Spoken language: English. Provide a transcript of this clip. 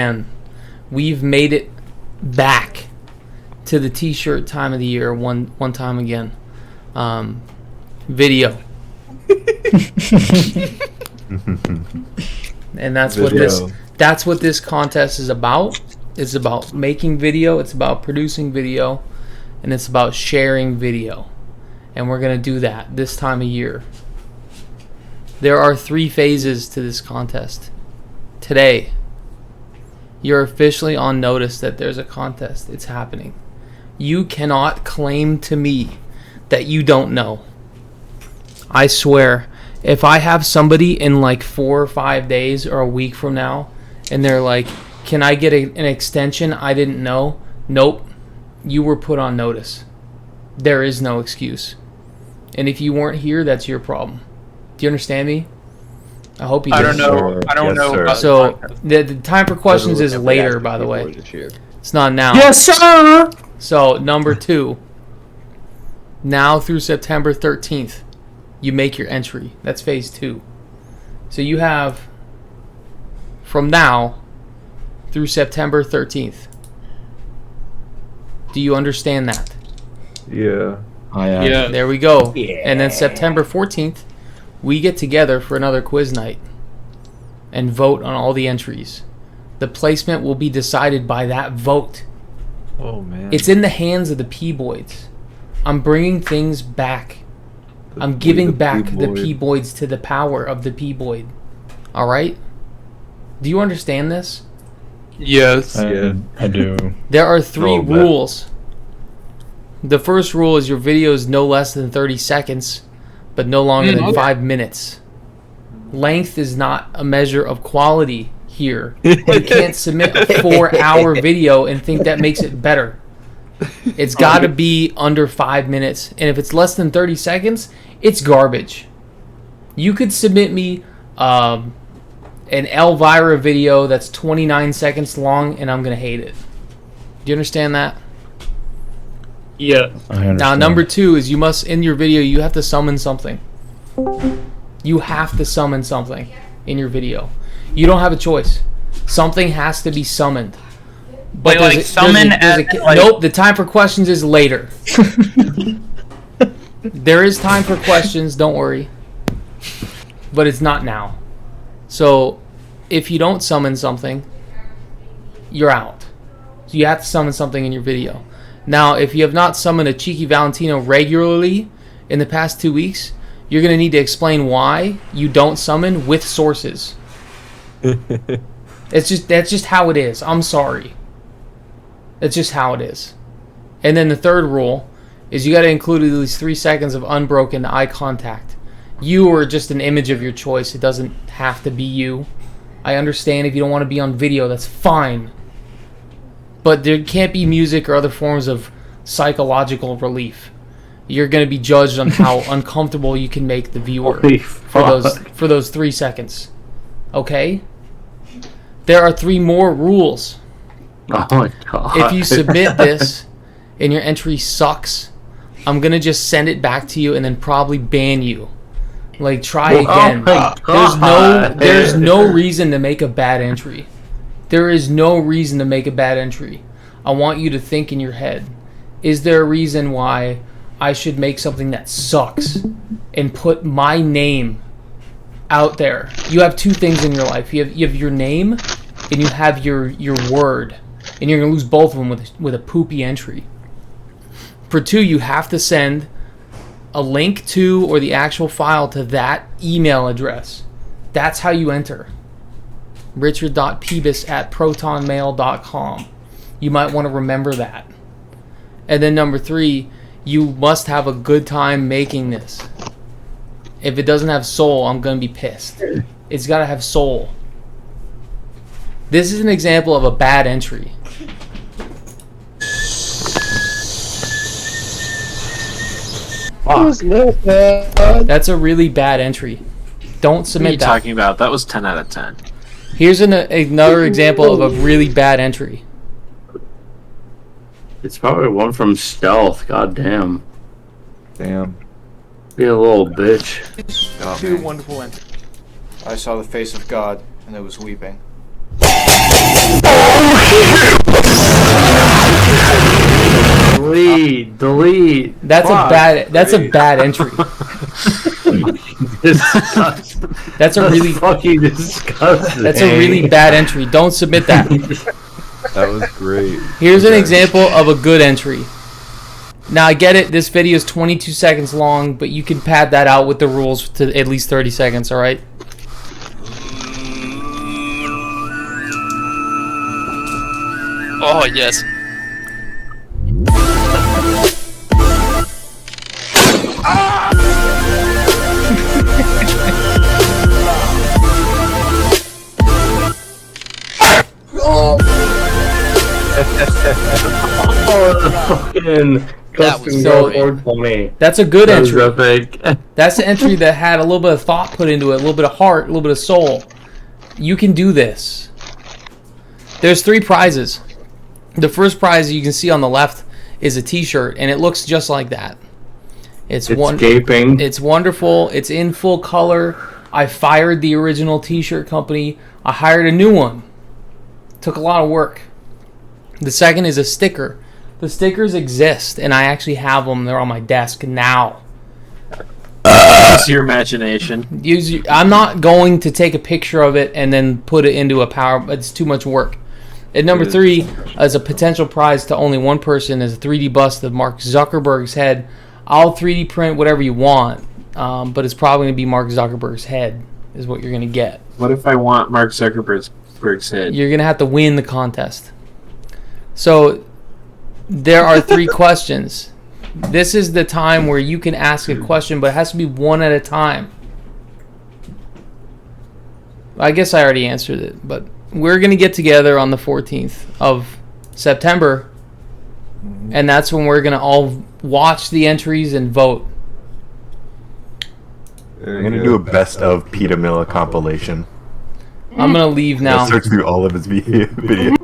And we've made it back to the T-shirt time of the year one time again. Video. And that's what this contest is about. It's about making video, it's about producing video, and it's about sharing video. And we're going to do that this time of year. There are 3 phases to this contest. Today, you're officially on notice that there's a contest. It's happening. You cannot claim to me that you don't know. I swear, if I have somebody in like 4 or 5 days or a week from now, and they're like, can I get an extension? I didn't know. Nope. You were put on notice. There is no excuse. And if you weren't here, that's your problem. Do you understand me? I hope you do. I don't know. I don't know. So the time for questions is later, by the way. It's not now. Yes, sir. So number 2. Now through September 13th, you make your entry. That's phase 2. So you have from now through September 13th. Do you understand that? Yeah. Yeah. There we go. Yeah. And then September 14th, we get together for another quiz night and vote on all the entries. The placement will be decided by that vote. Oh, man. It's in the hands of the P-Boyds. I'm bringing things back. I'm giving back the P-Boyds to the power of the P-Boyd. All right? Do you understand this? Yes. I do. There are 3 rules. The first rule is your video is no less than 30 seconds, but no longer than 5 minutes. Length is not a measure of quality here. You can't submit a 4-hour video and think that makes it better. It's got to be under 5 minutes, and if it's less than 30 seconds, it's garbage. You could submit me an Elvira video that's 29 seconds long, and I'm going to hate it. Do you understand that? Yeah. I understand. Now, number 2 is you must, in your video, you have to summon something. You have to summon something in your video. You don't have a choice. Something has to be summoned. But nope, the time for questions is later. There is time for questions, don't worry. But it's not now. So, if you don't summon something, you're out. So you have to summon something in your video. Now, if you have not summoned a Cheeky Valentino regularly in the past 2 weeks, you're going to need to explain why you don't summon with sources. That's just how it is. I'm sorry. That's just how it is. And then the third rule is you got to include at least 3 seconds of unbroken eye contact. You or just an image of your choice. It doesn't have to be you. I understand if you don't want to be on video, that's fine. But there can't be music or other forms of psychological relief. You're going to be judged on how uncomfortable you can make the viewer for those 3 seconds. Okay? There are 3 more rules. Oh my god. If you submit this and your entry sucks, I'm going to just send it back to you and then probably ban you. Like, try again. There's no reason to make a bad entry. There is no reason to make a bad entry. I want you to think in your head, is there a reason why I should make something that sucks and put my name out there? You have 2 things in your life. You have your name and you have your word. And you're going to lose both of them with a poopy entry. For 2, you have to send a link to or the actual file to that email address. That's how you enter. richard.pebis@protonmail.com. You might want to remember that. And then number 3, you must have a good time making this. If it doesn't have soul, I'm going to be pissed. It's got to have soul. This is an example of a bad entry. That's a really bad entry. Don't submit that. What are you talking about? That was 10 out of 10. Here's another example of a really bad entry. It's probably one from Stealth. God damn. Damn. Be a little bitch. Oh, 2 man. wonderful entries. I saw the face of God, and it was weeping. Delete. That's a bad entry. That's a really fucking disgusting. That's a really bad entry. Don't submit that. That was great. Here's an example of a good entry. Now I get it, this video is 22 seconds long, but you can pad that out with the rules to at least 30 seconds, alright? Oh, yes. That was so funny. That's a good That was entry. epic. That's an entry that had a little bit of thought put into it, a little bit of heart, a little bit of soul. You can do this. There's 3 prizes. The first prize you can see on the left is a t-shirt, and it looks just like that. It's gaping. It's wonderful. It's in full color. I fired the original t-shirt company. I hired a new one. Took a lot of work. The second is a sticker. The stickers exist, and I actually have them. They're on my desk now. Use your imagination. I'm not going to take a picture of it and then put it into a power. It's too much work. And number 3, as a potential prize to only one person, is a 3D bust of Mark Zuckerberg's head. I'll 3D print whatever you want, but it's probably going to be Mark Zuckerberg's head is what you're going to get. What if I want Mark Zuckerberg's head? You're going to have to win the contest. So there are 3 questions. This is the time where you can ask a question, but it has to be one at a time. I guess I already answered it, but we're going to get together on the 14th of September, and that's when we're going to all watch the entries and vote. I'm going to do a best of Peter Miller compilation. I'm going to leave now. Search through all of his videos.